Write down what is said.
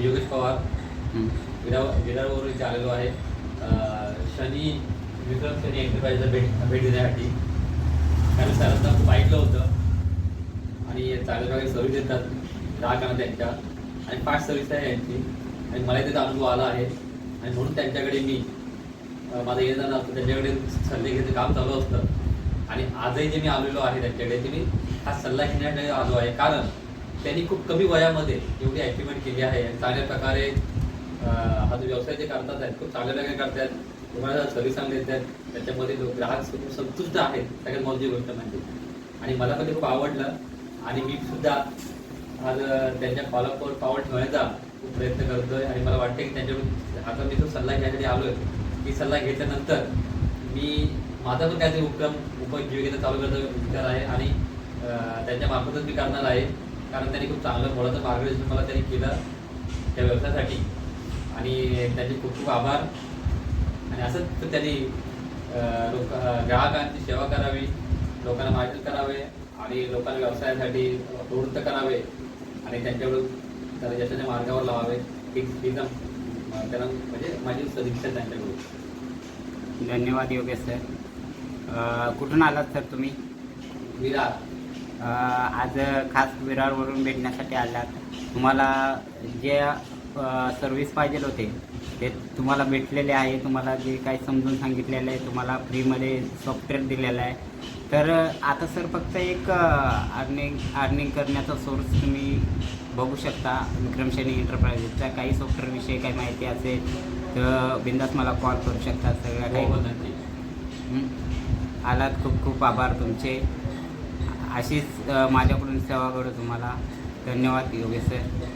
योगेश पवार विरारवरून इथे आलेलो आहे विक्रम शनी एंटरप्राइजला भेट देण्यासाठी. कारण सरांना खूप ऐकलं होतं आणि चांगल्या प्रकारे सर्व्हिस देतात ग्राहकांना त्यांच्या, आणि फास्ट सर्व्हिस आहे यांची, आणि मला त्याचा अनुभव आला आहे. आणि म्हणून त्यांच्याकडे मी माझं येणं जाणं असतं, त्यांच्याकडे सल्ले घ्यायचं काम चालू असतं. आणि आजही जे मी आलेलो आहे त्यांच्याकडे, ते मी हा सल्ला घेण्यासाठी आलो आहे. कारण त्यांनी खूप कमी वयामध्ये एवढी अचिव्हमेंट केली आहे. चांगल्या प्रकारे हा जो व्यवसाय जे करतात आहेत खूप चांगल्या प्रकारे करतात. तुम्हाला सर्व्हिस चांगली देतात, त्याच्यामध्ये ग्राहक संतुष्ट आहेत, सगळ्यात महत्त्वाची गोष्ट म्हणजे. आणि मला पण ते खूप आवडलं, आणि मी सुद्धा आज त्यांच्या फॉलोअपवर पाऊल ठेवण्याचा खूप प्रयत्न करतोय. आणि मला वाटतं की त्यांच्याकडून आता मी तो सल्ला घ्यायसाठी आलो आहे, की सल्ला घेतल्यानंतर मी माझा पण काहीतरी उपजीविकेचा चालू करण्याचा विचार आहे. आणि त्यांच्या मार्फतच मी करणार आहे. कारण त्यांनी खूप चांगलं मोलाचं मार्गदर्शन मला त्यांनी केलं त्या व्यवसायासाठी, आणि त्यांचे खूप खूप आभार. आणि असंच त्यांनी ग्राहकांची सेवा करावी, लोकांना मार्गदर्शन करावे, आणि लोकांना व्यवसायासाठी प्रवृत्त करावे, आणि त्यांच्याकडून त्याला यशाच्या मार्गावर लावावे. त्यांना म्हणजे माझी सदिच्छा त्यांच्याकडून. धन्यवाद योगेश सर. कुठून आलात सर तुम्ही? विरार. आज खास विरारवरून भेटण्यासाठी आलात. तुम्हाला जे सर्व्हिस पाहिजे होते ते तुम्हाला भेटलेले आहे. तुम्हाला जे काही समजून सांगितलेलं आहे, तुम्हाला फ्रीमध्ये सॉफ्टवेअर दिलेलं आहे. तर आता सर फक्त एक अर्निंग करण्याचा सोर्स तुम्ही बघू शकता. विक्रम शनी एंटरप्राइजेसच्या काही सॉफ्टवेअरविषयी काही माहिती असेल तर बिंदास मला कॉल करू शकता. सगळ्या काही आलात. खूप खूप आभार तुमचे. अशीच माझ्याकडून सेवा करू तुम्हाला. धन्यवाद योगेश सर.